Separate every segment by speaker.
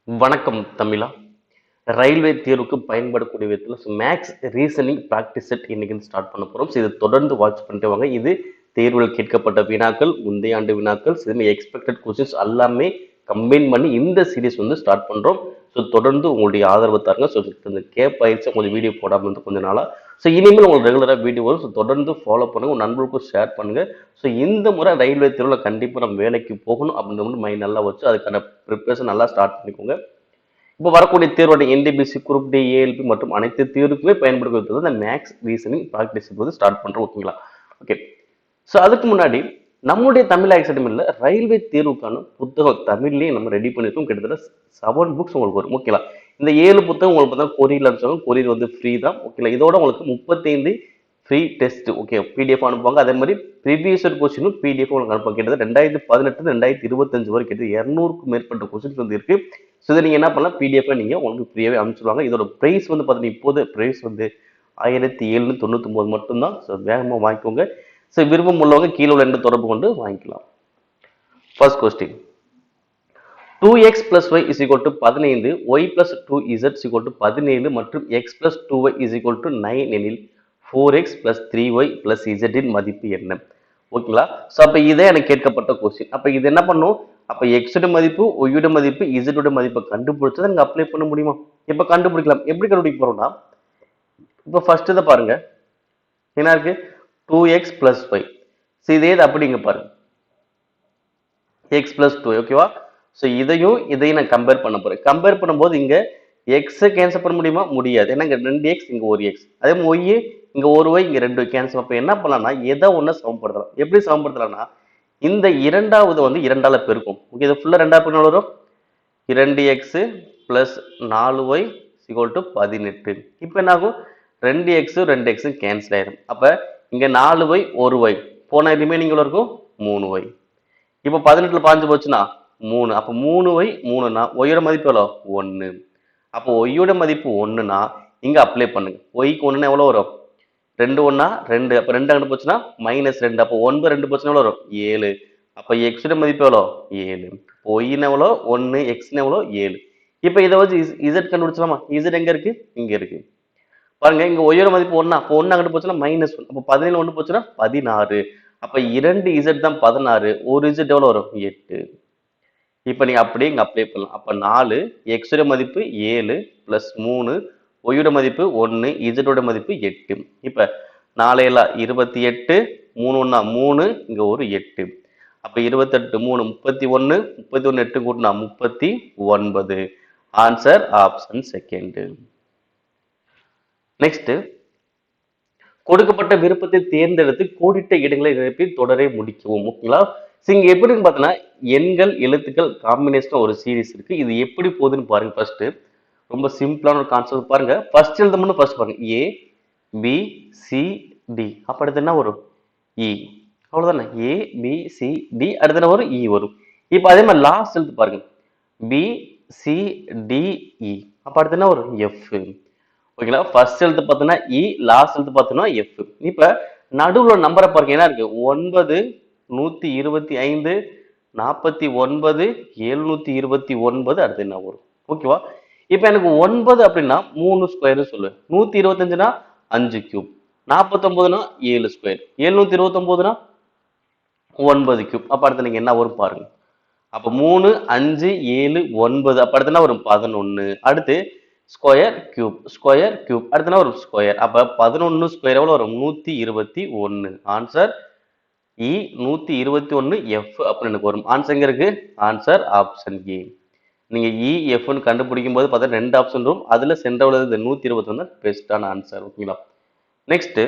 Speaker 1: வணக்கம் தமிழா. ரயில்வே தேர்வுக்கு பயன்படக்கூடிய விதத்தில் மேக்ஸ் ரீசனிங் ப்ராக்டிஸ் செட் இன்னைக்கு ஸ்டார்ட் பண்ண போகிறோம். ஸோ இதை தொடர்ந்து வாட்ச் பண்ணிட்டு வாங்க. இது தேர்வில் கேட்கப்பட்ட வினாக்கள், முந்தைய ஆண்டு வினாக்கள், இதுமாதிரி எக்ஸ்பெக்டட் கொஸ்டின்ஸ் எல்லாமே கம்பைன் பண்ணி இந்த சீரீஸ் ஸ்டார்ட் பண்ணுறோம். ஸோ தொடர்ந்து உங்களுடைய ஆதரவு தாருங்க. ஸோ இந்த கேப் ஆயிடுச்சு கொஞ்சம் வீடியோ போடாமல் இருந்து கொஞ்சம் நாளாக. ஸோ இனிமேல் உங்களுக்கு ரெகுலராக வீடியோ வரும். ஸோ தொடர்ந்து ஃபாலோ பண்ணுங்கள், உங்கள் நண்பர்களுக்கும் ஷேர் பண்ணுங்கள். ஸோ இந்த முறை ரயில்வே தேர்வில் கண்டிப்பாக நம்ம வேலைக்கு போகணும் அப்படின்ற மைண்ட் நல்லா வச்சு அதுக்கான ப்ரிப்பரேஷன் நல்லா ஸ்டார்ட் பண்ணிக்கோங்க. இப்போ வரக்கூடிய தேர்வோட என்டிபிசி, குரூப் டி, ஏஎல்பி மற்றும் அனைத்து தேர்வுக்குமே பயன்படுத்துவது இந்த மேக்ஸ் ரீசனிங் ப்ராக்டிஸ் ஸ்டார்ட் பண்ணுறோம். ஓகேங்களா? ஓகே. ஸோ அதுக்கு முன்னாடி நம்முடைய தமிழ் அகாடமியில் ரயில்வே தேர்வுக்கான புத்தகம் தமிழ்லேயே நம்ம ரெடி பண்ணியிருக்கோம். கிட்டத்தட்ட 7 புக்ஸ் உங்களுக்கு வரும். ஓகேங்களா? இந்த 7 புத்தகம் உங்களுக்கு பார்த்தா கொரியரில் அனுப்பிச்சாங்க. கொரியர் ஃப்ரீ தான். ஓகேங்களா? இதோட உங்களுக்கு 35 ஃப்ரீ டெஸ்ட் ஓகே பிடிஎஃப் அனுப்புவாங்க. அதே மாதிரி ப்ரீவியஸ் கொஸ்டினும் பிடிஎஃப் உங்களுக்கு அனுப்புவாங்க. கிட்டத்தட்ட 2018 2025 வரைக்கும் கிட்டத்தட்ட 200க்கும் மேற்பட்ட கொஸ்டின்ஸ் இருக்கு. ஸோ இதை நீங்கள் என்ன பண்ணலாம், பிடிஎஃப் நீங்கள் உங்களுக்கு ஃப்ரீயாகவே அனுப்பிச்சிடுவாங்க. இதோட ப்ரைஸ் பார்த்தீங்கன்னா இப்போது ப்ரைஸ் 1799 மட்டும்தான். ஸோ வேகமாக வாங்கிக்கோங்க. ஸோ விருப்பம் உள்ளவங்க கீழே உள்ள எண்டு தொடர்பு கொண்டு வாங்கிக்கலாம். First question, 2x plus y is equal to 15, y plus 2z is equal to 17 மற்றும் x plus 2y is equal to 9 எனில் 4x plus 3y plus z இன் மதிப்பு என்ன? ஓகேங்களா? ஸோ அப்போ இதே எனக்கு கேட்கப்பட்ட கொஸ்டின். அப்போ இது என்ன பண்ணும், அப்போ எக்ஸோட மதிப்பு, ஒய்யோட மதிப்பு, இசட்டோட மதிப்பை கண்டுபிடிச்சதை நீங்கள் அப்ளை பண்ண முடியுமா? இப்போ கண்டுபிடிக்கலாம். எப்படி கண்டுபிடிக்க போறோம்னா, இப்போ ஃபர்ஸ்ட் இதை பாருங்க, என்ன இருக்கு, 2x plus y. ஸோ இதே அப்படிங்க பாருங்க, x plus 2, ஓகேவா? ஸோ இதையும் நான் கம்பேர் பண்ண போறேன். கம்பேர் பண்ணும்போது இங்க எக்ஸை கேன்சல் பண்ண முடியுமா? முடியாது. ஏன்னா இங்க 2x இங்க ஒரு x, அதே மாதிரி ஒய் இங்க ஒரு y இங்க 2 கேன்சல். அப்ப என்ன பண்ணலாம்னா எதை ஒண்ணு சமப்படுத்தலாம். எப்படி சமப்படுத்தலாம்னா, இந்த இரண்டாவது இரண்டால பெருக்கும். ஓகே, இது ஃபுல்லா ரெண்டா பெருக்கினா வரும் 2x plus 4y equal to 18. இப்போ என்ன ஆகும், 2x 2x கேன்சல் ஆயிடும். அப்ப இங்க 4y 1y போன ரிமைனிங் இருக்கும் 3y. இப்போ 18ல பாஞ்சு போச்சுன்னா 3. அப்போ 3y 3னா ஒய்யோட மதிப்பு எவ்வளோ? 1. அப்போ ஒய்யோட மதிப்பு 1னா இங்க அப்ளை பண்ணுங்க. ஒய்க்கு 1னா எவ்வளோ வரும்? 2 1 2. அப்போ 2 அங்கிட்டு போச்சுன்னா -2. அப்போ 9 2 போச்சுன்னா எவ்வளோ வரும்? 7. அப்போ எக்ஸோட மதிப்பு எவ்வளோ? 7. ஒய்னா எவ்வளோ? 1, எக்ஸ்னா எவ்வளோ? 7. இப்போ இதை வச்சு இசட் கண்டுபிடிச்சலாமா? இசட் எங்க இருக்கு? இங்க இருக்கு. பாருங்க, இங்க ஒய்யோட மதிப்பு 1, அப்போ 1 அங்கிட்டு போச்சுன்னா -1. அப்போ 17 1 போச்சுன்னா 16. அப்ப 2 இசட் தான் 16, ஒரு இசட் எவ்வளோ வரும்? 8. இப்போ நீங்க அப்படியே இங்க அப்ளை பண்ணலாம். அப்ப 4, எக்ஸோட மதிப்பு 7 பிளஸ் 3, ஒய்யோட மதிப்பு 1, இசட்டோட மதிப்பு 8. இப்ப 4 7 28, 3 1 3, இங்க ஒரு 8. அப்ப 28 3 31, 31 8 கூட்டினா 39. Answer option second. நெக்ஸ்ட், கொடுக்கப்பட்ட விருப்பத்தை தேர்ந்தெடுத்து கோடிட்ட இடங்களை நிரப்பி தொடரை முடிக்கவும். ஓகேங்களா? இங்க எப்படின்னு பார்த்தோன்னா, எண்கள் எழுத்துக்கள் காம்பினேஷன் ஒரு சீரீஸ் இருக்கு. இது எப்படி போகுதுன்னு பாருங்க. ஃபர்ஸ்ட் ரொம்ப சிம்பிளான ஒரு கான்செப்ட் பாருங்க. ஃபர்ஸ்ட் எழுத மட்டும் ஃபர்ஸ்ட் பாருங்க, ஏ பி சி டி. அப்ப அடுத்து என்ன வரும்? இ. அவ்வளவுதானே. ஏ பி சி டி, அடுத்து என்ன வரும்? இ வரும். இப்போ அதே மாதிரி லாஸ்ட் எழுத்து பாருங்க, பி சி டி இ. அப்ப அடுத்து என்ன வரும்? எஃப். ஓகேங்களா? ஃபர்ஸ்ட் எழுத்து பார்த்தோன்னா இ, லாஸ்ட் எழுத்து பார்த்தோன்னா எஃப். இப்ப நடுவுல நம்பரை பாருங்க, என்ன இருக்கு? 9 125 49 729. அடுத்து என்ன வரும்? ஓகேவா? இப்ப எனக்கு 9 அப்படின்னா 3 ஸ்கொயர் சொல்லு, 125னா 5 கியூப், 49னா 7 ஸ்கொயர், 729னா 9 கியூப். அப்ப அடுத்து நீங்க என்ன வரும் பாருங்க. அப்ப 3 5 7 9. அப்ப அடுத்து என்ன வரும்? 11. அடுத்து ஸ்கொயர் கியூப், ஸ்கொயர் கியூப், அடுத்து என்ன வரும்? ஸ்கொயர். அப்ப 11 ஸ்கொயர் எவ்வளவு வரும்? 121. ஆன்சர் இ 121 எஃப் அப்படின்னு எனக்கு வரும். ஆன்சர் எங்க இருக்கு? ஆன்சர் ஆப்ஷன் ஏ. நீங்க இ எஃப்னு கண்டுபிடிக்கும் போது பார்த்தா 2 ஆப்ஷன் வரும். அதுல சென்டர் உள்ளது 121 பெஸ்டான ஆன்சர். ஓகேங்களா? நெக்ஸ்ட்,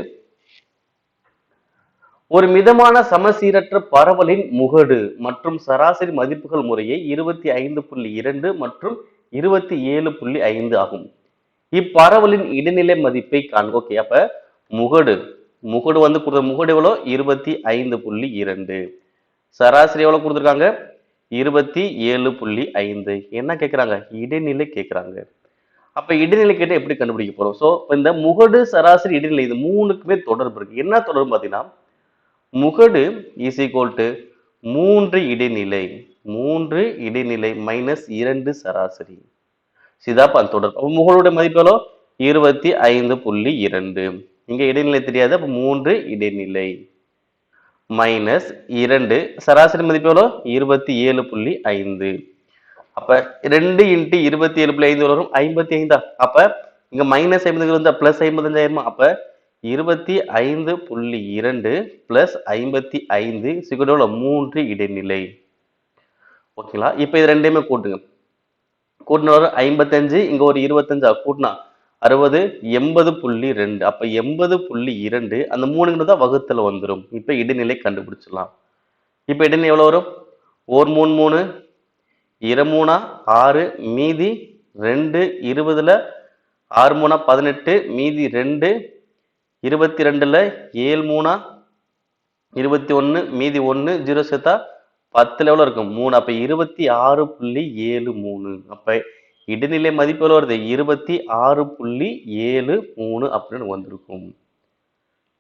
Speaker 1: ஒரு மிதமான சமசீரற்ற பரவலின் முகடு மற்றும் சராசரி மதிப்புகள் முறையே 25.2 மற்றும் 27.5 ஆகும். இப்பரவலின் இடைநிலை மதிப்பை காண்க. ஓகே, அப்ப முகடு முகடு எவ்வளோ? 25.2. சராசரி எவ்வளவு கொடுத்துருக்காங்க? 27.5. என்ன கேட்கறாங்க? இடைநிலை கேட்கறாங்க. அப்ப இடைநிலை கேட்ட எப்படி கண்டுபிடிக்க போறோம்? சோ இந்த முகடு சராசரி இடைநிலை இது மூணுக்குமே தொடர்பு இருக்கு. என்ன தொடர்பு பார்த்தீங்கன்னா, முகடு இஸ் ஈக்குவல் டு 3 இடைநிலை. 3 இடைநிலை மைனஸ் 2 சராசரி. இதாப்பா தொடர். முகலுடைய மதிப்பு எவ்வளோ? 25.2. இங்க இடைநிலை தெரியாது. அப்ப 3 இடைநிலை மைனஸ் 2 சராசரி மதிப்பு எவ்வளோ? 27.5. அப்ப 2 இன்ட்டு 27.5 வரும் 55. அப்ப இங்க மைனஸ் 50 வந்து பிளஸ் 55 ஆயிருமா? அப்ப 25.2 பிளஸ் 55 சிக்கலோட 3 இடைநிலை. ஓகேங்களா? இப்ப இது ரெண்டையுமே கூட்டுங்க. கூட்டின வரும் 55, இங்க ஒரு 25 கூட்டினா 60, 80.2. அப்ப 80.2 அந்த 3 தான் வகுத்துல வந்துடும். இப்ப இடைநிலை கண்டுபிடிச்சிடலாம். இப்ப இடைநிலை எவ்வளவு வரும்? 1 3 3 2 3 6 மீதி 2 20ல 6 3 18 மீதி 2 22ல 7 3 21 மீதி 1 0 சேர்த்தா 10ல எவ்வளவு இருக்கும்? 3. அப்ப 26.73. அப்ப இடைநிலை மதிப்பு எவ்வளவு வருது? 26.73 அப்படின்னு வந்திருக்கும்.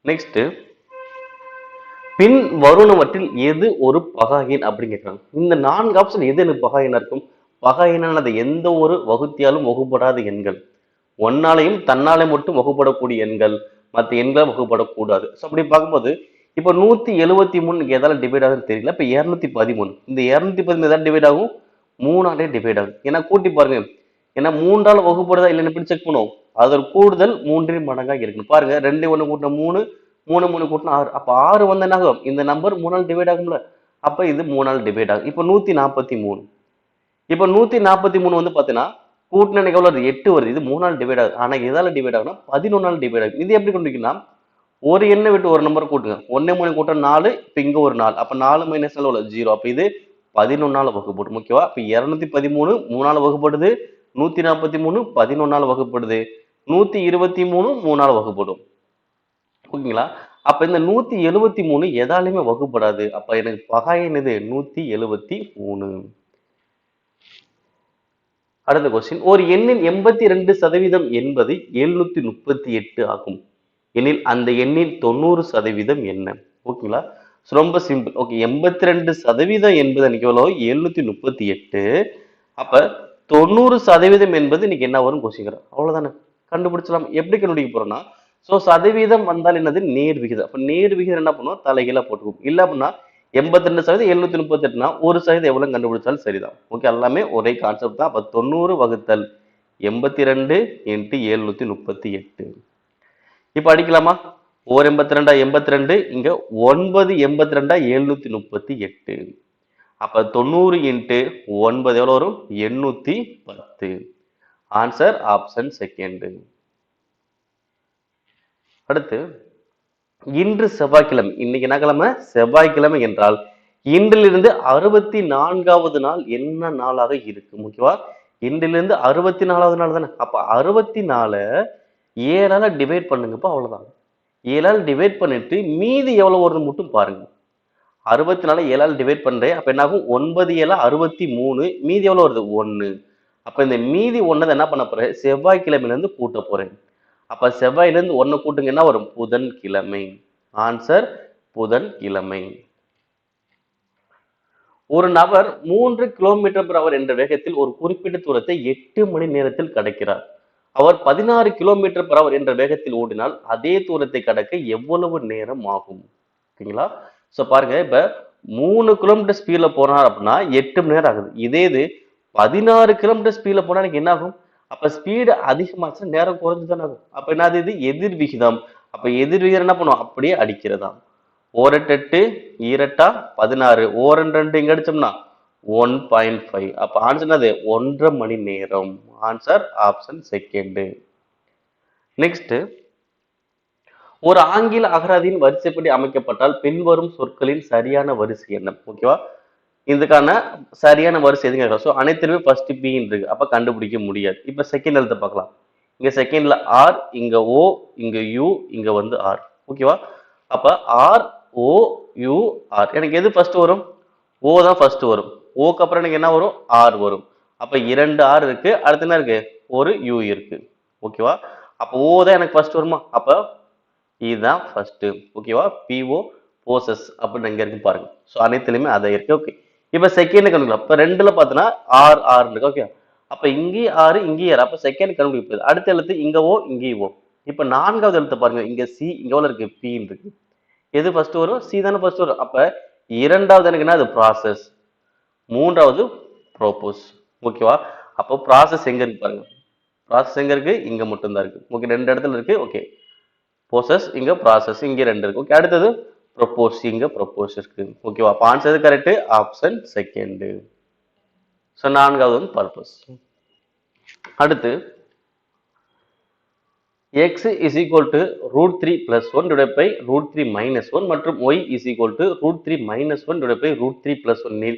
Speaker 1: நெக்ஸ்ட், பின் வருவனவற்றில் எது ஒரு பகா எண் அப்படின்னு கேட்கிறாங்க. இந்த 4 ஆப்ஷன் எது எனக்கு பகா எண்ணா இருக்கும்? பகா எண்ணானது எந்த ஒரு வகுத்தியாலும் வகுப்படாத எண்கள், ஒன்னாலையும் தன்னாலே மட்டும் வகுப்படக்கூடிய எண்கள், மற்ற எண்களால் வகுப்படக்கூடாது. ஸோ அப்படி பார்க்கும்போது இப்போ 173 எதால டிவைட் ஆகுதுன்னு தெரியல. இப்போ 213, இந்த 213 எதாவது டிவைட் ஆகும்? 3ஆலே டிவைட் ஆகும். ஏன்னா கூட்டி பாருங்க, ஏன்னா 3ஆல் வகுப்படுதா இல்லைன்னு எப்படி செக் பண்ணுவோம்? அதோட கூடுதல் 3 மடங்காக இருக்கணும். பாருங்க 2 1 கூட்டினா 3, 3 3 கூட்டினா 6. அப்ப 6 வந்து என்ன ஆகும்? இந்த நம்பர் 3ஆல் டிவைட் ஆகும்ல, அப்ப இது 3ஆல் டிவைட் ஆகும். இப்போ 143. இப்போ 143 வந்து பாத்தீங்கன்னா கூட்டின எவ்வளவு வருது? 8 வருது. இது 3ஆல் டிவைட் ஆகுது. ஆனா எதால டிவைட் ஆகும்னா 11ஆல் டிவைட் ஆகும். இது எப்படி கண்டுபிடிக்கலாம்? ஒரு எண்ணை விட்டு ஒரு நம்பர் கூட்டுங்க. 1 3 கூட்ட 4, இப்ப இங்க ஒரு 4. அப்ப 4 மைனஸ் 4 0. அப்ப இது 11ஆல வகுப்படும். ஓகேவா? அப்ப 213 3ஆல வகுப்படுது, 143 11ஆல வகுப்படுது, 123 3ஆல வகுப்படும். ஓகேங்களா? அப்ப இந்த 173 எதாலுமே வகுப்படாது. அப்ப எனக்கு பகா எண் இது 173. அடுத்த கொஸ்டின், ஒரு எண்ணின் 82% என்பது 738 ஆகும் எனில் அந்த எண்ணின் 90% என்ன? ஓகேங்களா? ரொம்ப சிம்பிள். ஓகே, 82% என்பது எனக்கு எவ்வளவு? 738. அப்ப 90% என்பது இன்னைக்கு என்ன வரும் கொஸ்டின்? அவ்வளவுதானே, கண்டுபிடிச்சலாம். எப்படி கண்டுபிடிக்க போறோம்னா, சோ சதவீதம் வந்தால் என்னது? நேர் விகிதம். அப்ப நேர் விகிதம் என்ன பண்ணுவோம்? தலைகீழா போட்டுக்குவோம். இல்ல அப்படின்னா 82% 738னா 1% எவ்வளவு கண்டுபிடிச்சாலும் சரிதான். ஓகே, எல்லாமே ஒரே கான்செப்ட் தான். அப்ப 90 வகுத்தல் 82 இன்ட்டு 738. இப்ப அடிக்கலாமா? 1 82 82, இங்க 9 82 738. அப்ப 90 இன்ட்டு 9 எவ்வளவு வரும்? 810. Answer option second. அடுத்து, இன்று செவ்வாய்க்கிழமை. இன்னைக்கு என்ன கிழமை? செவ்வாய்க்கிழமை என்றால் இன்றிலிருந்து 64வது நாள் என்ன நாளாக இருக்கு? ஓகேவா? இன்றிலிருந்து 64வது நாள் தானே. அப்ப 64 7ஆல டிவைட் பண்ணுங்கப்பா, அவ்வளவுதான். 7ஆல் டிவைட் பண்ணிட்டு மீதி எவ்வளவு வருதுன்னு மட்டும் பாருங்க. 64 7ஆல் டிவைட் பண்றேன். அப்ப என்ன ஆகும்? 9 7 63, மீதி எவ்வளவு வருது? 1. அப்ப இந்த மீதி 1 என்ன பண்ண போறேன்? செவ்வாய்க்கிழமையில இருந்து கூட்ட போறேன். அப்ப செவ்வாயில இருந்து 1 கூட்டுங்க, என்ன வரும்? புதன்கிழமை. ஆன்சர் புதன்கிழமை. ஒரு நபர் 3 km/h என்ற வேகத்தில் ஒரு குறிப்பிட்ட தூரத்தை 8 மணி நேரத்தில் கடக்கிறார். அவர் 16 km/h என்ற வேகத்தில் ஓடினால் அதே தூரத்தை கடக்க எவ்வளவு நேரம் ஆகும்? ஓகேங்களா? சோ பாருங்க, இப்ப 3 km ஸ்பீட்ல போனார் அப்படின்னா 8 மணி நேரம் ஆகுது. இதே இது 16 km ஸ்பீட்ல போனா எனக்கு என்ன ஆகும்? அப்ப ஸ்பீடு அதிகமாச்சுன்னா நேரம் குறைஞ்சுதானே ஆகும். அப்ப என்னது? இது எதிர் விகிதம். அப்ப எதிர் விகிதம் என்ன பண்ணுவோம்? அப்படியே அடிக்கிறதா. 1 8 2 16, 1 2 இங்க அடிச்சோம்னா 1.5. அப்ப ஆன்சர் என்னது? 1.5 மணி நேரம். Answer option second. நெக்ஸ்ட், ஒரு ஆங்கில அகராதியின் வரிசைப்படி அமைக்கப்பட்டால் பின்வரும் சொற்களின் சரியான வரிசை என்ன? ஓகேவா? இதுக்கான சரியான வரிசை எதுங்க? ஸோ அனைத்துமே ஃபர்ஸ்ட் பி இருக்கு. அப்ப கண்டுபிடிக்க முடியாது. இப்ப செகண்ட் எழுத்து பார்க்கலாம். இங்க செகண்ட்ல ஆர், இங்க ஓ, இங்க யூ, இங்க வந்து ஆர். ஓகேவா? அப்ப ஆர் ஓ யூ ஆர். எனக்கு எது ஃபர்ஸ்ட் வரும்? ஓ தான் ஃபர்ஸ்ட் வரும். ஓக்கு அப்புறம் எனக்கு என்ன வரும்? ஆர் வரும். அப்ப 2 ஆர் இருக்கு. அடுத்து என்ன இருக்கு? ஒரு யூ இருக்கு. ஓகேவா? அப்ப ஓ தான் எனக்கு ஃபர்ஸ்ட் வருமா? அப்ப இதுதான் ஃபர்ஸ்ட். ஓகேவா? பிஓ போசஸ் அப்படின்னு எங்க இருக்கு பாருங்க. ஸோ அனைத்துலயுமே அதை இருக்கு. ஓகே, இப்ப செகண்ட் கண்டுபிடிக்கலாம். இப்ப 2ல பார்த்தோன்னா ஆர் ஆர் இருக்கு. ஓகே. அப்ப இங்கேயும் 6 இங்கேயும் 6. அப்ப செகண்ட் கண்டுபிடிப்பது. அடுத்த எழுத்து இங்க ஓ இங்கேயும் ஓ. இப்ப 4வது எழுத்து பாருங்க. இங்க சி இங்க எவ்வளவு இருக்கு? பி இருக்கு. எது ஃபர்ஸ்ட் வரும்? சி தானே ஃபர்ஸ்ட் வரும். அப்ப இரண்டாவது எனக்கு என்ன? அது ப்ராசஸ். மூன்றாவது ப்ரோபோஸ். ஓகேவா? அப்போ ப்ராசஸ் எங்க இருக்கு பாருங்க. ப்ராசஸ் எங்க இருக்கு? இங்க மட்டும் தான் இருக்கு. ஓகே, ரெண்டு இடத்துல இருக்கு. ஓகே, ப்ரோசஸ் இங்க, ப்ராசஸ் இங்க ரெண்டு இருக்கு. ஓகே, அடுத்தது ப்ரோபோஸ் இங்க ப்ரோபோஸ் இருக்கு. ஓகேவா? அப்ப answer correct. Option second. So நான்காவது வந்து பர்பஸ். அடுத்து x is equal to root 3 plus 1 divided by root 3 minus 1 மற்றும் y is equal to root 3 minus 1 divided by root 3 plus 1 will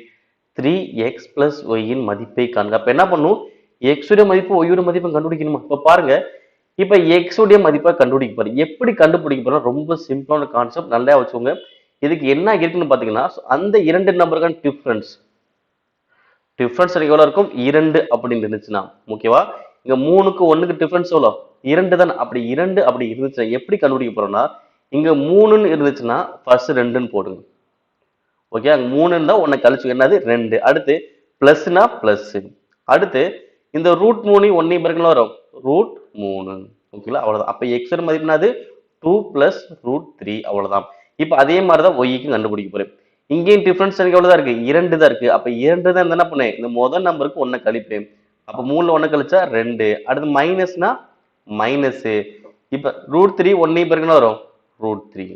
Speaker 1: 3x plus y இன் மதிப்பை காண்க. அப்ப என்ன பண்ணும்? x உடைய மதிப்பு y உடைய மதிப்பை கண்டுபிடிக்கணுமா? இப்ப பாருங்க, இப்ப x உடைய மதிப்பை கண்டுபிடிக்க போறோம். எப்படி கண்டுபிடிக்க போறோம்? ரொம்ப சிம்பிளான கான்செப்ட், நல்லா வச்சுக்கோங்க. இதுக்கு என்ன இருக்குன்னு பாத்தீங்கன்னா, அந்த இரண்டு நம்பருக்கான டிஃபரன்ஸ் எவ்வளவு இருக்கும்? 2 அப்படின்னு இருந்துச்சுன்னா, ஓகேவா? இங்க 3க்கு 1க்கு டிஃபரன்ஸ் எவ்வளவு? 2 தான். அப்படி 2 அப்படி இருந்துச்சுன்னா எப்படி கண்டுபிடிக்க போறோம்னா, இங்க 3ன்னு இருந்துச்சுன்னா ஃபர்ஸ்ட் 2ன்னு போடுங்க. ஓகே, அங்க 3 இருந்தா 1 கழிச்சு என்னது? 2. அடுத்து பிளஸ்னா பிளஸ். அடுத்து இந்த ரூட் 3 1 பெருக்கல வரும் ரூட் 3. ஓகேங்களா? அவ்வளவுதான். அப்ப x ஓட மதிப்பு என்னது? 2 பிளஸ் ரூட் 3. அவ்வளவுதான். இப்ப அதே மாதிரி தான் y க்கு கண்டுபிடிக்க போறேன். இங்கேயும் டிஃபரன்ஸ் எனக்கு எவ்வளவு தான் இருக்கு? 2 தான் இருக்கு. அப்ப 2 தான் என்ன பண்ணேன்? இந்த முதல் நம்பருக்கு 1 கழிப்பேன். அப்ப 3ல 1 கழிச்சா 2. அடுத்து மைனஸ்னா மைனஸ். இப்ப ரூட் 3 1 பெருக்கல வரும் ரூட் 3.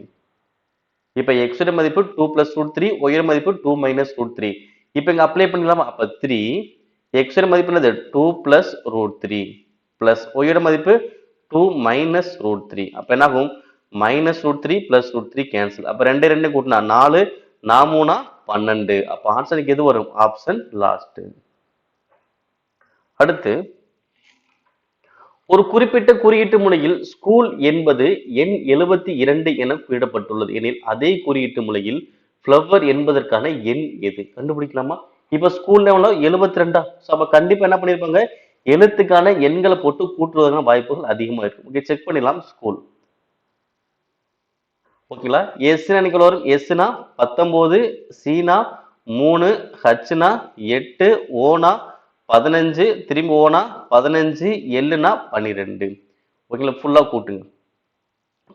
Speaker 1: இப்ப x உடைய மதிப்பு 2 plus root 3, y உடைய மதிப்பு 2 minus root 3. இப்ப இங்க அப்ளை பண்ணலாமா? அப்ப 3 x உடைய மதிப்பு என்னது? 2 plus root 3 plus y உடைய மதிப்பு 2 minus root 3. அப்ப என்ன ஆகும்? minus root 3 plus root 3 cancel. அப்ப 2 2 கூட்டினா 4, 4 12. அப்ப ஆன்சருக்கு எது வரும்? Option last. அடுத்து ஒரு குறிப்பிட்ட குறியீட்டு முறையில் ஸ்கூல் என்பது எண் 72 என குறியிடப்பட்டுள்ளது எனில் அதே குறியீட்டு முறையில் ஃப்ளவர் என்பதற்கான எண் எது? கண்டுபிடிக்கலாமா? இப்ப ஸ்கூல் லெவல்ல 72. அப்ப கண்டிப்பா என்ன பண்ணிருப்பாங்க? எழுத்துக்கான எண்களை போட்டு கூட்டுவதற்கான வாய்ப்புகள் அதிகமா இருக்கு. ஓகே, செக் பண்ணிடலாம். ஸ்கூல் ஓகேங்களா? எஸ்னா நிக்கல வரும். எஸ்னா 19, சீனா 3, ஹச்னா 8, ஓனா 15, திரும்பி ஓனா 15, எல்லுனா 12. ஓகேங்களா? ஃபுல்லா கூட்டுங்க.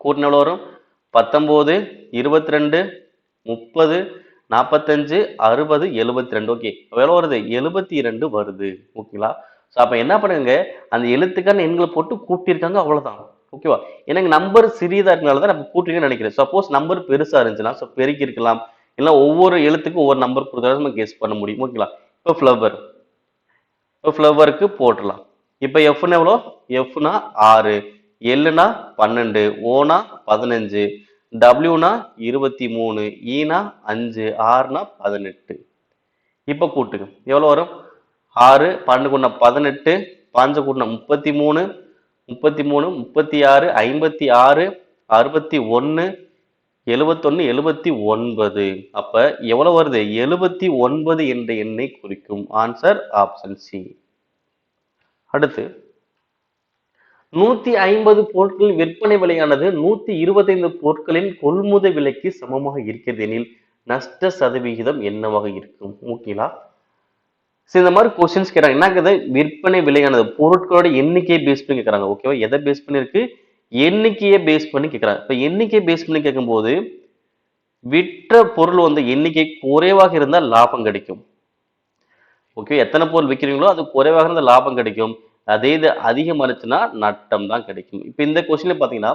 Speaker 1: கூட்டின எவ்வளவு வரும்? 19, 22, 30, 45, 60, 72. ஓகே, எவ்வளவு வருது? 72 வருது. ஓகேங்களா? ஸோ அப்ப என்ன பண்ணுங்க? அந்த எழுத்துக்கான எண்களை போட்டு கூட்டியிருக்காங்க, அவ்வளவுதான். ஓகேவா? எனக்கு நம்பர் சிறியதா இருக்கனால தான் நம்ம கூட்டுறீங்கன்னு நினைக்கிறேன். சப்போஸ் நம்பர் பெருசா இருந்துச்சுன்னா பெருக்கி இருக்கலாம். இல்லை ஒவ்வொரு எழுத்துக்கும் ஒவ்வொரு நம்பர் கொடுத்தா நம்ம கெஸ் பண்ண முடியும். ஓகேங்களா? இப்போ ஃப்ளவருக்கு போட்டுடலாம். இப்போ எஃப்னா எவ்வளோ? எஃப்னா 6, எல்லுனா 12, ஓனா 15, டபிள்யூனா 23, ஈனா 5, ஆர்னா 18. இப்போ கூட்டுங்க. எவ்வளோ வரும்? 6, 12 கூட்டினா 18, 5 கூட்டினா 33, 33, 36, 56, 61, 71, 79. அப்ப எவ்வளவு வருது? 79 என்ற எண்ணை குறிக்கும். Answer option C. அடுத்து 150 பொருட்களின் விற்பனை விலையானது 125 பொருட்களின் கொள்முதல் விலைக்கு சமமாக இருக்கிறது எனில் நஷ்ட சதவிகிதம் என்னவாக இருக்கும்? ஓகேங்களா? இந்த மாதிரி கொஸ்டின்ஸ் கேட்றாங்க. என்ன விற்பனை விலையானது பொருட்களோட எண்ணிக்கையை பேஸ் பண்ணி கேட்கறாங்க. ஓகேவா? எதை பேஸ் பண்ணி இருக்கு? எண்ணிக்கையை பேஸ் பண்ணி கேட்கறாங்க. இப்ப எண்ணிக்கையை பேஸ் பண்ணி கேட்கும்போது விற்ற பொருள் வந்து எண்ணிக்கை குறைவாக இருந்தால் லாபம் கிடைக்கும். ஓகே, எத்தனை பொருள் விற்கிறீங்களோ அது குறைவாக இருந்தால் லாபம் கிடைக்கும். அதே இது அதிகமா இருந்துச்சுன்னா நட்டம் தான் கிடைக்கும். இப்ப இந்த கொஸ்டின்ல பாத்தீங்கன்னா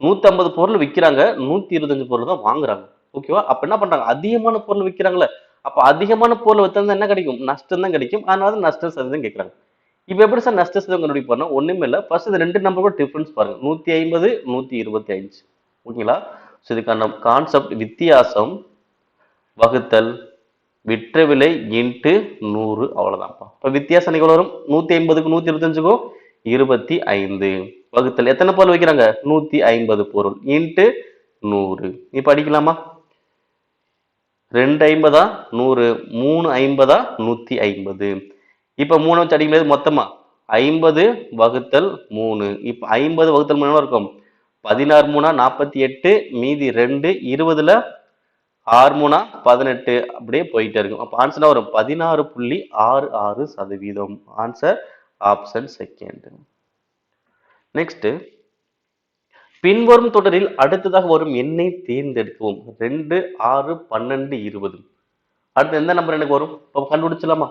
Speaker 1: 150 பொருள் விற்கிறாங்க, 125 பொருள் தான் வாங்குறாங்க. ஓகேவா? அப்ப என்ன பண்றாங்க? அதிகமான பொருள் விற்கிறாங்களே, அப்ப அதிகமான பொருள் வித்தா என்ன கிடைக்கும்? நஷ்டம் தான் கிடைக்கும். அதனால நஷ்ட சதவீதம் கேட்கறாங்க. இப்ப எப்படி சார் நஷ்ட சதவீதம் கண்டுபிடிப்போம்னா ஒண்ணுமே இல்ல. ஃபர்ஸ்ட் இந்த ரெண்டு நம்பரோட டிஃபரன்ஸ் பாருங்க. 150, 125. ஓகேங்களா? ஸோ இதுக்கான கான்செப்ட் வித்தியாசம் வகுத்தல் விற்ற விலை இன்ட்டு 100. அவ்வளவுதான்ப்பா. இப்ப வித்தியாசம் எவ்வளவு வரும்? 150க்கு 125க்கும் 25 வகுத்தல் எத்தனை பொருள் வைக்கிறாங்க? 150 பொருள் இன்ட்டு 100. இப்ப அடிக்கலாமா? 250 100, 350 150. இப்ப 3 வச்சு அடிக்கும்போது மொத்தமா 50 வகுத்தல் 3. இப்ப 50 வகுத்தல் 3 இருக்கும்? 16 3 48, மீதி 2, 20ல 6 மூணா 18 அப்படியே போயிட்டே இருக்கும். அப்ப ஆன்சர் வரும் 16.66%. Answer option second. நெக்ஸ்ட், பின்வரும் தொடரில் அடுத்ததாக வரும் எண்ணை தேர்ந்தெடுக்கவும். 2, 6, 12, 20. அடுத்து எந்த நம்பர் எனக்கு வரும்? இப்போ கண்டுபிடிச்சலாமா?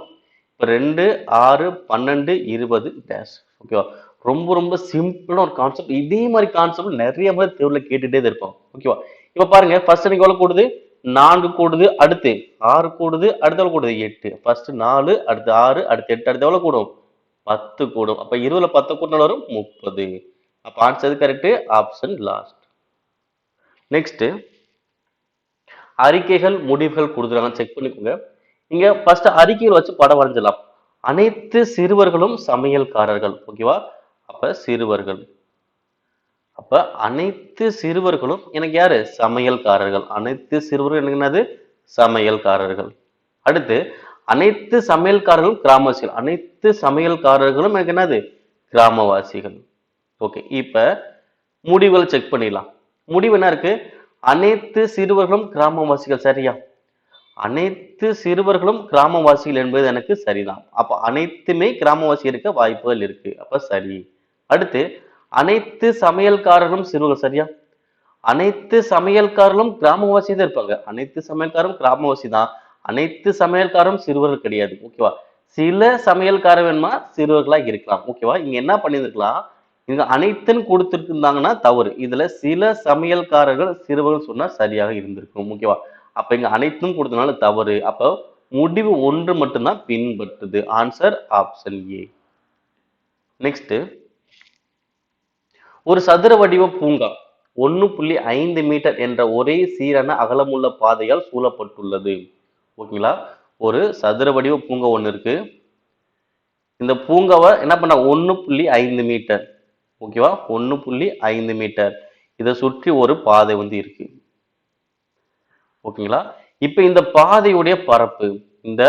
Speaker 1: இப்போ 2, 6, 12, 20 டேஷ். ஓகேவா? ரொம்ப ரொம்ப சிம்பிளான ஒரு கான்செப்ட். இதே மாதிரி கான்செப்ட் நிறைய மாதிரி தேர்வுல கேட்டுட்டே தான் இருப்போம். ஓகேவா? இப்போ பாருங்க, ஃபர்ஸ்ட் எனக்கு எவ்வளவு கூடுது? 4 கூடுது, அடுத்து 6 கூடுது, அடுத்து எவ்வளவு கூடுது? 8. ஃபர்ஸ்ட் 4, அடுத்து 6, அடுத்து 8, அடுத்து எவ்வளவு கூடும்? 10 கூடும். அப்ப 20ல 10 கூட்டினால் வரும் 30. அப்ப answer correct, option last. Next, அறிக்கைகள் முடிவுகள் கொடுத்துருக்காங்க, செக் பண்ணிக்கோங்க. இங்க ஃபர்ஸ்ட் அறிக்கைகள் வச்சு படம் வரைஞ்சலாம். அனைத்து சிறுவர்களும் சமையல்காரர்கள். ஓகேவா? அப்ப சிறுவர்கள். அப்ப அனைத்து சிறுவர்களும் எனக்கு யாரு? சமையல்காரர்கள். அனைத்து சிறுவர்கள் எனக்கு என்னது? சமையல்காரர்கள். அடுத்து அனைத்து சமையல்காரர்களும் கிராமவாசிகள். அனைத்து சமையல்காரர்களும் எனக்கு என்னது? கிராமவாசிகள். ஓகே, இப்ப முடிவுகள் செக் பண்ணிடலாம். முடிவு என்ன இருக்கு? அனைத்து சிறுவர்களும் கிராமவாசிகள். சரியா? அனைத்து சிறுவர்களும் கிராமவாசிகள் என்பது எனக்கு சரிதான். அப்ப அனைத்துமே கிராமவாசி இருக்க வாய்ப்புகள் இருக்கு. அப்ப சரி. அடுத்து அனைத்து சமையல்காரர்களும் சிறுவர்கள். சரியா? அனைத்து சமையல்காரர்களும் கிராமவாசி தான் இருப்பாங்க. அனைத்து சமையல்காரும் கிராமவாசி தான். அனைத்து சமையல்காரும் சிறுவர்கள் கிடையாது. ஓகேவா? சில சமையல்காரர் வேணுமா சிறுவர்களா இருக்கலாம். ஓகேவா? இங்க என்ன பண்ணிருக்கலாம்? இங்க அனைத்துன்னு கொடுத்துருந்தாங்கன்னா தவறு. இதுல சில சமையல்காரர்கள் சிறுவர்கள் சொன்னா சரியாக இருந்திருக்கும். ஓகேவா? அப்ப இங்க அனைத்தும் கொடுத்தனால தவறு. அப்ப முடிவு ஒன்று மட்டும்தான் பின்பற்றுது. Answer option A. நெக்ஸ்ட், ஒரு சதுர வடிவ பூங்கா 1.5 மீட்டர் என்ற ஒரே சீரான அகலமுள்ள பாதையால் சூழப்பட்டுள்ளது. ஓகேங்களா? ஒரு சதுர வடிவ பூங்கா ஒண்ணு இருக்கு. இந்த பூங்காவை என்ன பண்ண? 1.5 மீட்டர். ஓகேவா? 1.5 மீட்டர். இதை சுற்றி ஒரு பாதை இருக்கு. ஓகேங்களா? இப்ப இந்த பாதையுடைய பரப்பு, இந்த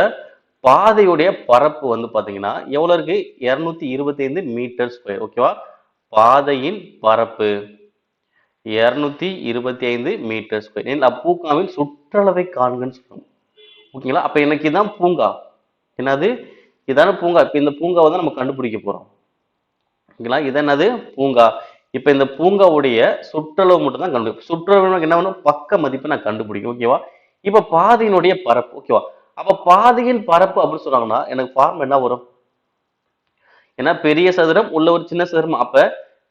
Speaker 1: பாதையுடைய பரப்பு பாத்தீங்கன்னா எவ்வளவு இருக்கு? 225 மீட்டர் ஸ்கொயர். ஓகேவா? பாதையின் பரப்பு 225 மீட்டர் ஸ்கொயர். பூங்காவின் சுற்றளவை காண்கன்னு சொல்லுவோம். ஓகேங்களா? அப்ப எனக்கு இதான் பூங்கா. என்னது? இதான பூங்கா. இப்ப இந்த பூங்காவை தான் நம்ம கண்டுபிடிக்க போறோம். ஓகேங்களா? இது என்னது? பூங்கா. இப்ப இந்த பூங்காவுடைய சுற்றளவு மட்டும் தான் கண்டுபிடிக்கும். சுற்றளவு என்ன பண்ணும்? பக்க மதிப்பை நான் கண்டுபிடிக்கும். ஓகேவா? இப்ப பாதையினுடைய பரப்பு. ஓகேவா? அப்ப பாதையின் பரப்பு அப்படின்னு சொல்றாங்கன்னா எனக்கு ஃபார்ம் என்ன வரும்? ஏன்னா பெரிய சதுரம் உள்ள ஒரு சின்ன சதுரம். அப்ப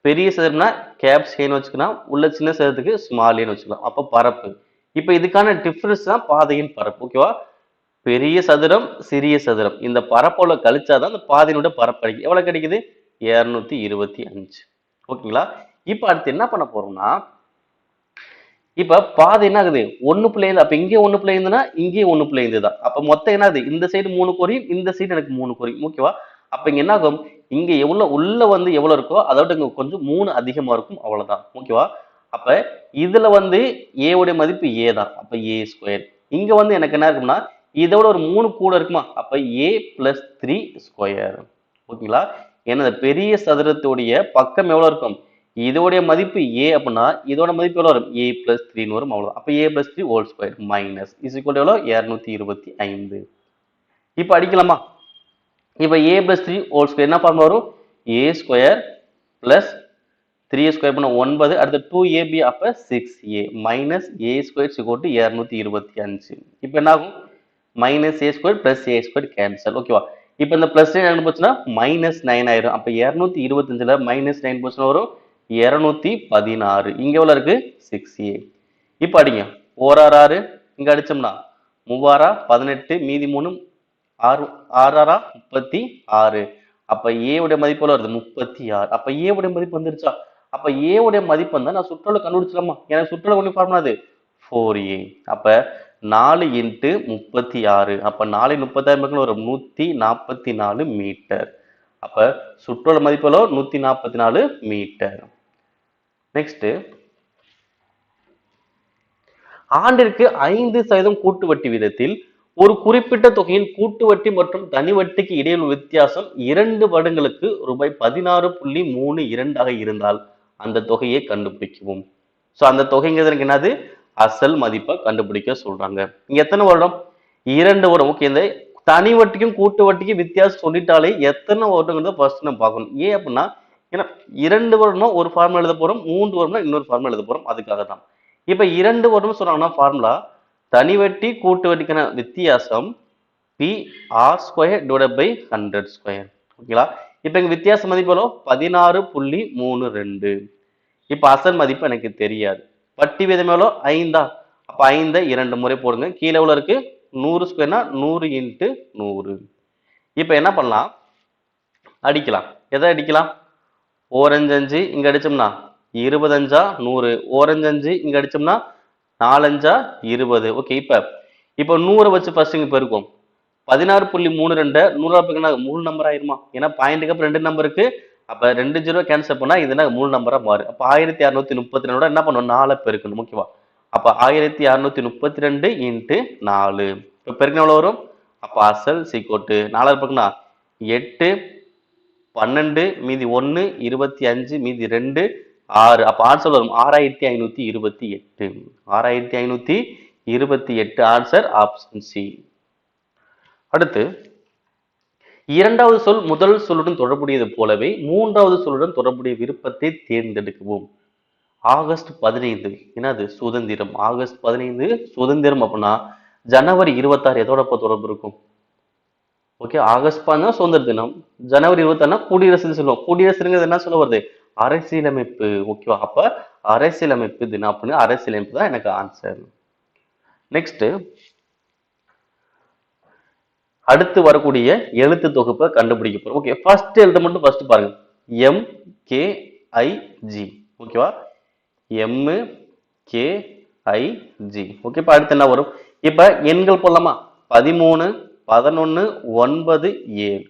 Speaker 1: பெரிய சதுரம்னா கேப்ஸ் ஏன்னு வச்சுக்கலாம், உள்ள சின்ன சதுரத்துக்கு ஸ்மால் ஏன்னு வச்சுக்கலாம். அப்ப பரப்பு. இப்ப இதுக்கான டிஃபரன்ஸ் தான் பாதையின் பரப்பு. ஓகேவா? பெரிய சதுரம் சிறிய சதுரம் இந்த பரப்போல கழிச்சாதான் அந்த பாதையினுடைய பரப்பு கிடைக்கும். எவ்வளவு கிடைக்குது? 225. ஓகேங்களா? இப்ப அடுத்து என்ன பண்ண போறோம்னா, இப்ப பாதை என்ன ஆகுது? 1.5. அப்ப இங்கே 1.5னா இங்கே 1.5 தான். அப்ப மொத்தம் என்ன ஆகுது? இந்த சைடு 3 குறையும், இந்த சைடு எனக்கு 3 குறையும். ஓகேவா? அப்ப இங்க என்ன ஆகும்? இங்க எவ்வளவு உள்ள எவ்வளவு இருக்கோ அதோட இங்க கொஞ்சம் 3 அதிகமா இருக்கும். அவ்வளவுதான். ஓகேவா? அப்ப இதுல a உடைய மதிப்பு a தான். அப்ப a ஸ்கொயர். இங்க எனக்கு என்ன இருக்கும்னா இதோட ஒரு 3 கூட இருக்குமா? அப்ப a + 3 ஸ்கொயர். ஓகேங்களா? ஏன்னா பெரிய சதுரத்துடைய பக்கம் எவ்வளவு இருக்கும்? இதோடைய மதிப்பு a அப்படின்னா இதோட மதிப்பு எவ்வளவு வரும்? a + 3 வரும். அவ்வளவுதான். அப்ப a + 3 whole square minus is equal to எவ்வளவு? 225. இப்ப அடிக்கலாமா? இப்ப a + 3 ஹோல் ஸ்கொயர் என்ன ஃபார்ம் வரும்? a ஸ்கொயர் பிளஸ் 3 ஸ்கொயர் பண்ண 9, அடுத்து 2ab. அப்ப 6a மைனஸ் a ஸ்கொயர் = 225. இப்ப என்ன ஆகும்? Minus a square plus a square cancel. ஓகேவா? இப்ப இந்த பிளஸ் என்ன போச்சுன்னா -9 ஆயிரும். அப்ப 225ல -9 போச்சுன்னா வரும் 216. இங்க எவ்வளவு இருக்கு? 6a. இப்ப அடிங்க. 4 6 6 இங்க அடிச்சோம்னா 3 6 18 மீதி 3 6 6 36. அப்ப a உடைய மதிப்பு எவ்வளவு வருது? 36. அப்ப a உடைய மதிப்பு வந்துருச்சா? அப்ப a உடைய மதிப்பு வந்தா நான் சுற்றளவு கண்டுபிடிச்சலாமா? எனக்கு சுற்றளவு ஒண்ணு ஃபார்முலா அது 4a. அப்ப 4 × 36. அப்ப 4 36 வரும் 144 மீட்டர். அப்ப சுற்றளவு மதிப்பு எவ்வளவு? 144 மீட்டர். நெக்ஸ்ட், ஆண்டிற்கு 5% கூட்டு வட்டி வீதத்தில் ஒரு குறிப்பிட்ட தொகையின் கூட்டு வட்டி மற்றும் தனி வட்டிக்கு இடையில் வித்தியாசம் 2 வருடங்களுக்கு ரூபாய் 16.32 இருந்தால் அந்த தொகையை கண்டுபிடிக்கவும். சோ அந்த தொகைங்கிறது எனக்கு என்னது? அசல் மதிப்பை கண்டுபிடிக்க சொல்றாங்க. இங்க எத்தனை வருடம்? 2 வருடம். ஓகே, இந்த தனி வட்டிக்கும் கூட்டு வட்டிக்கும் வித்தியாசம் சொல்லிட்டாலே எத்தனை வருடங்கிறத ஃபர்ஸ்ட் நம்ம பார்க்கணும். ஏன் அப்படின்னா, ஏன்னா 2 வருடம்னா ஒரு ஃபார்முலா எழுத போறோம், 3 வருடம்னா இன்னொரு ஃபார்முலா எழுத போறோம். அதுக்காக தான். இப்ப 2 வருடம் சொன்னாங்கன்னா ஃபார்முலா தனி வட்டி கூட்டு வட்டிக்கான வித்தியாசம் P R square divide by 100 square. ஓகேங்களா? இப்ப இங்க வித்தியாச மதிப்பு எவ்வளோ? 16.32. இப்ப அசல் மதிப்பு எனக்கு தெரியாது. வட்டி வீதம் எவ்வளோ? 5. அப்ப 5 2 முறை போடுங்க. கீழே எவ்வளோ இருக்கு? 100 ஸ்கொயர்னா 100 இன்ட்டு 100. இப்ப என்ன பண்ணலாம்? அடிக்கலாம். எதை அடிக்கலாம்? ஓரஞ்சு 5 இங்க அடிச்சோம்னா 25 100. ஓரஞ்சு 5 இங்க அடிச்சோம்னா 4 20. ஓகே, இப்ப 100 வச்சு ஃபர்ஸ்ட் இங்க பெருக்கும். 16.32 100 பெருக்கினா 3 நம்பர் ஆயிருமா? ஏன்னா பாயிண்ட்டுக்கு அப்புறம் 2 நம்பர் இருக்கு. அப்ப 2 0 கேன்சல் பண்ணா இதுனா 3 நம்பரா மாறும். அப்ப 1632 என்ன பண்ணணும்? 4 பெருக்கணும். ஓகேவா? அப்ப 1632 இன்ட்டு 4. இப்ப பெருக்கினா எவ்வளவு வரும்? அப்ப அசல் சீக்கோட்டு 4 பெருக்கினா 8 12 மீதி 1 25 மீதி 2 6. அப்ப ஆன்சர் வரும் 6528. 6528 ஆன்சர் ஆப்ஷன் சி. அடுத்து இரண்டாவது சொல் முதல் சொல்லுடன் தொடர்புடையது போலவே மூன்றாவது சொல்லுடன் தொடர்புடைய விருப்பத்தை தேர்ந்தெடுக்கவும். ஆகஸ்ட் 15 என்னது? சுதந்திரம். ஆகஸ்ட் 15 சுதந்திரம் அப்படின்னா ஜனவரி 26 எதோட தொடர்பு இருக்கும்? ஓகே, ஆகஸ்ட் 15 சுதந்திர தினம், ஜனவரி 26 குடியரசுன்னு சொல்லுவோம். குடியரசுங்கிறது என்ன சொல்ல வருது? அரசியலமைப்பு. ஓகேவா? அப்ப அரசியலமைப்பு தினம் அப்படின்னு அரசியலமைப்பு தான் எனக்கு ஆன்சர். நெக்ஸ்ட் அடுத்து வரக்கூடிய எழுத்து தொகுப்பை கண்டுபிடிக்க போறோம். ஓகே, ஃபர்ஸ்ட் எழுத்து மட்டும் ஃபர்ஸ்ட் பாருங்க. M K I G. ஓகேவா? M K I G. Okay, இப்ப அடுத்து என்ன வரும்? இப்ப எண்கள் போடலாமா? 13 11 9 7.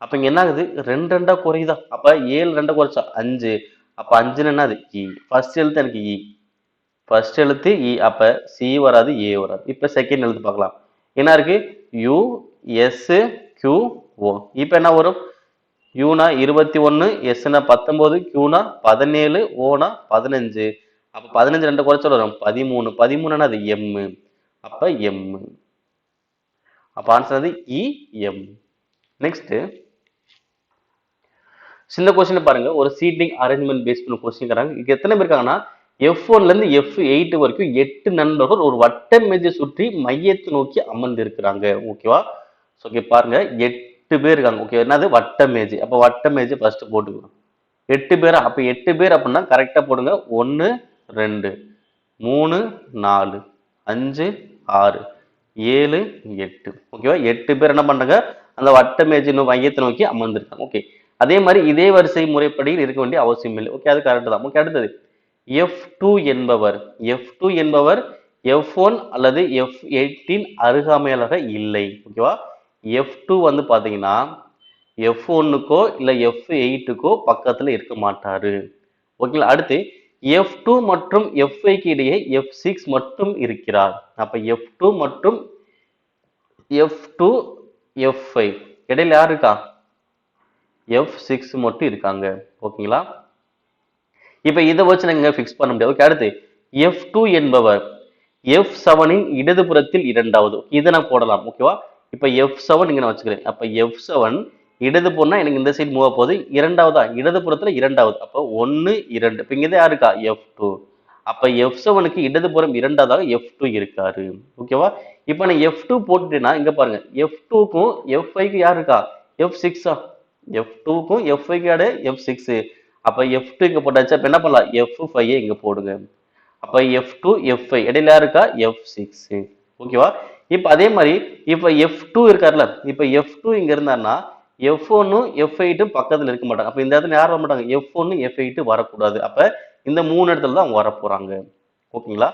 Speaker 1: அப்ப இங்க என்ன ஆகுது? 2 2 குறையுதா? அப்ப 7 2 குறைச்சா 5. அப்ப 5 என்னது? இ. ஃபர்ஸ்ட் எழுத்து எனக்கு இ. ஃபர்ஸ்ட் எழுத்து இ. அப்ப சி வராது, ஏ வராது. இப்ப செகண்ட் எழுத்து பார்க்கலாம். என்ன இருக்கு? யூ எஸ் கியூ ஓ. இப்ப என்ன வரும்? யூனா 21, எஸ்னா 19, கியூனா 17, ஓனா 15. அப்ப 15 2 குறைச்சல் வரும் 13. 13 அது எம். அப்ப எம். அப்ப ஆன்சர் அது இ எம். நெக்ஸ்ட் சின்ன கொஸ்டின் பாருங்க. ஒரு சீட்டிங் அரேஞ்ச்மெண்ட் பேஸ் பண்ண கொஸ்டின் தராங்க. இங்க எத்தனை பேர் இருக்காங்கன்னா F1 ல இருந்து F8 வரைக்கும் 8 நண்பர்கள் ஒரு வட்ட மேஜை சுற்றி மையத்தை நோக்கி அமர்ந்து இருக்கிறாங்க. ஓகேவா? ஓகே, பாருங்க 8 பேர் இருக்காங்க. ஓகே, என்னது? வட்ட மேஜை. அப்ப வட்ட மேஜை ஃபர்ஸ்ட் போட்டுக்கலாம். 8 பேரா? அப்ப 8 பேர் அப்படின்னா கரெக்டா போடுங்க. 1 2 3 4 5 6 7 8. ஓகேவா? 8 பேர் என்ன பண்றாங்க? அந்த வட்ட மேஜை மையத்தை நோக்கி அமர்ந்திருக்காங்க. ஓகே, அதே மாதிரி இதே வரிசை முறைப்படி இருக்க வேண்டிய அவசியம் இல்லை. ஓகே, அது கரெக்ட் தான். ஓகே, அடுத்தது F2 என்பவர் F2 என்பவர் F1 அல்லது F8 அருகாமையாக இல்லை. ஓகேவா? F2 வந்து பாத்தீங்கன்னா F1க்கோ இல்ல F8க்கோ பக்கத்துல இருக்க மாட்டாரு. ஓகேங்களா? அடுத்து F2 மற்றும் F5க்கு இடையே F6 மட்டும் இருக்கிறார். அப்ப F2 மற்றும் F2 F5 இடையில யார் இருக்கா? F6 மட்டும் இருக்காங்க. ஓகேங்களா? இப்ப இதை வச்சு நீங்க பிக்ஸ் பண்ண முடியாது. ஓகே, அடுத்து F2 என்பவர் F7 இடதுபுறத்தில் இரண்டாவது. இதை நான் போடலாம். ஓகேவா? இப்ப F7 இங்க நான் வச்சுக்கிறேன். அப்ப F7 இடது போனா எனக்கு இந்த சைடு மூவ் போகுது. இரண்டாவதா? இடதுபுறத்துல இரண்டாவது. அப்ப 1 2. இப்ப இங்க யார் இருக்கா? F2. அப்ப F7க்கு இடதுபுறம் இரண்டாவதாக F2 இருக்காரு. ஓகேவா? இப்ப நான் F2 போட்டுட்டேன்னா இங்க பாருங்க. F2க்கும் F5க்கு யார் இருக்கா? F6. F2க்கும் F5க்கு யாரு? F6. அப்ப F2 இங்க போட்டாச்சு. அப்ப என்ன பண்ணலாம்? F5 இங்க போடுங்க. அப்ப F2 F5 இடையில யார் இருக்கா? F6. ஓகேவா? இப்ப அதே மாதிரி இப்ப F2 இருக்காருல்ல, இப்ப F2 இங்க இருந்தாருன்னா F1ம் F8ம் பக்கத்துல இருக்க மாட்டாங்க. அப்ப இந்த இடத்துல யார் வர மாட்டாங்க? F1 F8 வரக்கூடாது. அப்ப இந்த 3 இடத்துல தான் அவங்க வர போறாங்க. ஓகேங்களா?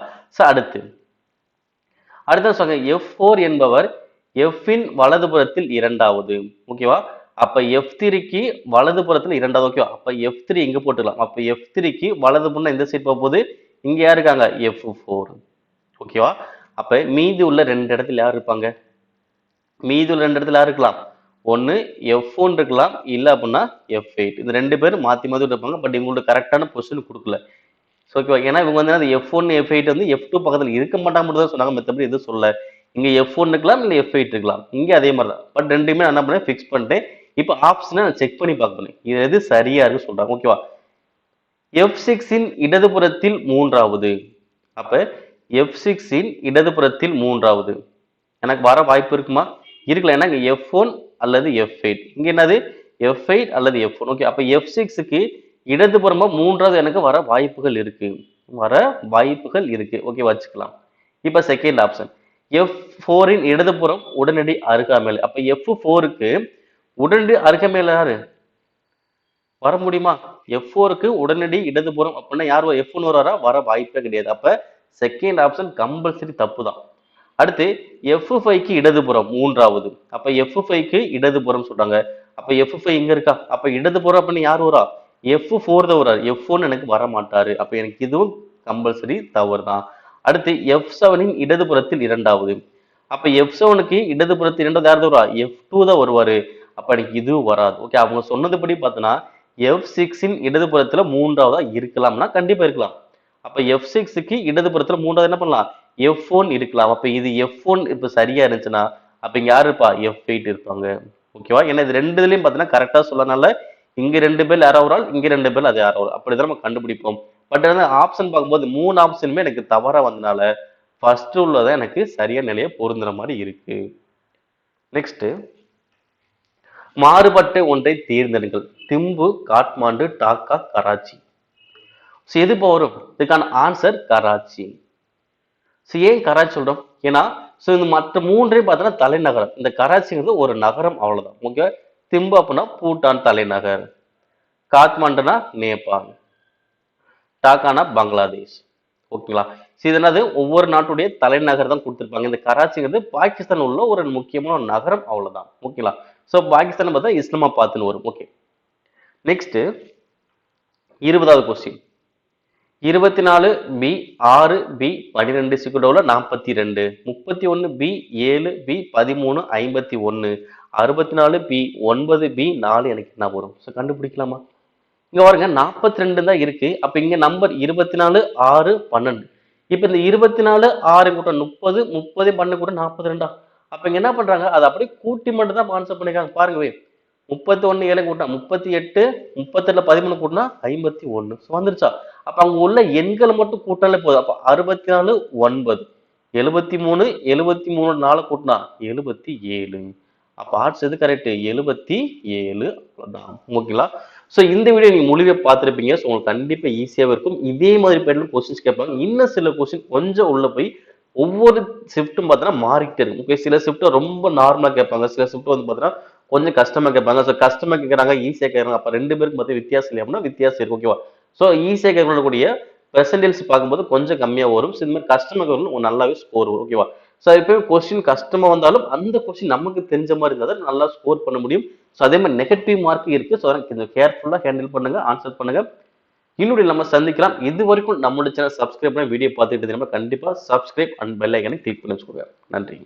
Speaker 1: அடுத்து சொல்லுங்க. F4 என்பவர் F இன் வலதுபுறத்தில் இரண்டாவது. ஓகேவா? அப்ப F3க்கு வலதுபுறத்துல இரண்டாவது. ஓகேவா? அப்ப F3 இங்க போட்டுக்கலாம். அப்ப F3க்கு வலதுபுறம் இந்த சைடு போகும்போது இங்க யார் இருக்காங்க? F4. ஓகேவா? அப்ப மீதி உள்ள 2 இடத்துல யார் இருப்பாங்க? மீதி உள்ள 2 இடத்துல யார் இருக்கலாம்? ஒன்னு F1 இருக்கலாம், இல்ல அப்படின்னா F8. இந்த 2 பேரும் மாத்தி மாத்தி இருப்பாங்க. பட் இவங்களோட கரெக்டான பொசிஷன் கொடுக்கல. ஓகேவா? ஏன்னா இவங்க வந்து அது F1 F8 வந்து F2 பக்கத்துல இருக்க மாட்டாங்க மட்டும் தான் சொன்னாங்க, மத்தபடி எதுவும் சொல்லல. இங்க F1 இருக்கலாம் இல்ல F8 இருக்கலாம், இங்க அதே மாதிரி தான். பட் ரெண்டுமே நான் என்ன பண்ணேன், ஃபிக்ஸ் பண்ணிட்டேன். இப்போ ஆப்ஷனை நான் செக் பண்ணி பார்க்க போறேன், இது எது சரியா இருக்கு சொல்றாங்க. ஓகேவா? F6 இன் இடதுபுறத்தில் மூன்றாவது. அப்ப F6 இன் இடதுபுறத்தில் மூன்றாவது எனக்கு வர வாய்ப்பு இருக்குமா? இருக்குல்ல. ஏன்னா இங்க F1 அல்லது F8, இங்க என்னது F8 அல்லது F1. ஓகே, அப்ப F6க்கு இடதுபுறமா மூன்றாவது எனக்கு வர வாய்ப்புகள் இருக்கு, வர வாய்ப்புகள் இருக்கு. ஓகே, வச்சுக்கலாம். இப்ப செகண்ட் ஆப்ஷன் F4 இன் இடதுபுறம் உடனடி அருகாமையில். அப்ப F4க்கு உடனடி அருகாமையில் யாரு வர முடியுமா? F4க்கு உடனடி இடதுபுறம் அப்படின்னா யார் F1 வராரா? வர வாய்ப்பே கிடையாது. அப்ப செகண்ட் ஆப்ஷன் கம்பல்சரி தப்பு தான். அடுத்து F5க்கு இடதுபுறம் மூன்றாவது. அப்ப F5க்கு இடதுபுறம் சொல்றாங்க. அப்ப F5 இங்க இருக்கா? அப்ப இடதுபுறம் அப்படின்னு யார் வரா? F4 தான் வராரு. F1 எனக்கு வர மாட்டாரு. அப்ப எனக்கு இதுவும் கம்பல்சரி தவறு தான். அடுத்து F7 இன் இடதுபுறத்தில் இரண்டாவது. அப்ப F7க்கு இடதுபுறத்தில் இரண்டாவது யார் வருவா? F2 தான் வருவாரு. அப்ப எனக்கு இதுவும் வராது. ஓகே, அவங்க சொன்னதுபடி பார்த்தோன்னா F6 இன் இடதுபுறத்துல மூன்றாவதா இருக்கலாம்னா கண்டிப்பா இருக்கலாம். அப்ப F6க்கு இடதுபுறத்துல மூன்றாவது என்ன பண்ணலாம்? F1 இருக்கலாம். அப்ப இது F1 இப்ப சரியா இருந்துச்சுன்னா அப்ப இங்க யாரு இருப்பா? F8 இருப்பாங்க. ஓகேவா? ஏன்னா இது ரெண்டு இதுலயும் பார்த்தீங்கன்னா கரெக்டா சொல்லனால இங்க ரெண்டு பேர் யாரோ ஒரு ஆள், இங்க ரெண்டு பேர் அது யாரோ ஒரு அப்படிதான் நம்ம கண்டுபிடிப்போம். பட் வந்து ஆப்ஷன் பார்க்கும்போது மூணு ஆப்ஷனுமே எனக்கு தவறா வந்தனால ஃபர்ஸ்ட் உள்ளதான் எனக்கு சரியான நிலையை பொருந்துற மாதிரி இருக்கு. நெக்ஸ்ட், மாறுபட்ட ஒன்றை தேர்ந்தெடுங்கள். திம்பு, காட்மாண்டு, டாக்கா, கராச்சி. எது வரும்? இதுக்கான ஆன்சர் கராச்சி. ஏன் கராச்சி சொல்றோம்? ஏன்னா இந்த மற்ற மூன்றையும் பார்த்தோன்னா தலைநகரம். இந்த கராச்சிங்கிறது ஒரு நகரம், அவ்வளவுதான். ஓகே, திம்பு அப்படின்னா பூட்டான் தலைநகர், காத்மாண்டுனா நேபாள், டாக்கானா பங்களாதேஷ். ஓகேங்களா? இது என்னது, ஒவ்வொரு நாட்டுடைய தலைநகர் தான் கொடுத்துருப்பாங்க. இந்த கராச்சிங்கிறது பாகிஸ்தான் உள்ள ஒரு முக்கியமான நகரம், அவ்வளவுதான். ஓகேங்களா? சோ பாகிஸ்தான் பார்த்தா இஸ்லாமாபாத்னு வரும். Okay, next 20வது question. 24B 6B 12 = 42, 31B 7B 13 51, 64B 9B 4 எனக்கு என்ன வரும்? கண்டுபிடிக்கலாமா? இங்க பாருங்க 42 தான் இருக்கு. அப்ப இங்க நம்பர் 24 6 12. இப்ப இந்த 24 6 கூட்ட 30, 30 12 கூட 42. அப்ப இங்க என்ன பண்றாங்க, அதை அப்படியே கூட்டி மட்டும் தான் ஆன்சர் பண்ணிருக்காங்க. பாருங்க, 31 7 கூட்டினா 38, 38 13 கூட்டினா 51. வந்துருச்சா? அப்ப அங்க உள்ள எண்களை மட்டும் கூட்டாலே போதும். அப்ப 64 9, 73 73 4 கூட்டினா 77. அப்ப ஆர்ட்ஸ் எது கரெக்ட்? 77. அவ்வளவுதான். ஓகேங்களா? சோ இந்த வீடியோ நீங்க முழுமையா பார்த்திருப்பீங்க. சோ உங்களுக்கு கண்டிப்பா ஈஸியாவே இருக்கும். இதே மாதிரி பேட்டர்ன் கொஸ்டின்ஸ் கேட்பாங்க. இன்னும் சில கொஸ்டின் கொஞ்சம் உள்ள போய் ஒவ்வொரு ஷிஃப்ட்டும் பார்த்தீங்கன்னா மாறிக்கிட்டே இருக்கும். ஓகே, சில ஷிஃப்ட் ரொம்ப நார்மலா கேட்பாங்க, சில ஷிஃப்ட் வந்து பார்த்தீங்கன்னா கொஞ்சம் கஷ்டமா கேட்பாங்க. ஸோ கஷ்டமா கேட்கறாங்க, ஈஸியா கேட்கறாங்க. அப்ப ரெண்டு பேருக்கு மத்திய வித்தியாசம் இல்லையா? வித்தியாசம் இருக்கு. ஓகேவா? ஸோ ஈஸியா கேட்கக்கூடிய பெர்சன்டேஜ் பார்க்கும்போது கொஞ்சம் கம்மியா வரும். இந்த மாதிரி கஷ்டமா கேட்கணும் நல்லாவே ஸ்கோர் வரும். ஓகேவா? ஸோ இப்போ கொஸ்டின் கஷ்டமா வந்தாலும் அந்த கொஸ்டின் நமக்கு தெரிஞ்ச மாதிரி இருந்தால் தான் நல்லா ஸ்கோர் பண்ண முடியும். ஸோ அதே மாதிரி நெகட்டிவ் மார்க் இருக்கு. ஸோ கொஞ்சம் கேர்ஃபுல்லா ஹேண்டில் பண்ணுங்க, ஆன்சர் பண்ணுங்க. இன்னொரு நம்ம சந்திக்கலாம். இது வரைக்கும் நம்மளுடைய சேனல் சப்ஸ்கிரைப் பண்ணி வீடியோ பார்த்துட்டு கண்டிப்பா சப்ஸ்கிரைப் அண்ட் பெல் ஐக்கனை கிளிக் பண்ணி வச்சுக்கோங்க. நன்றி.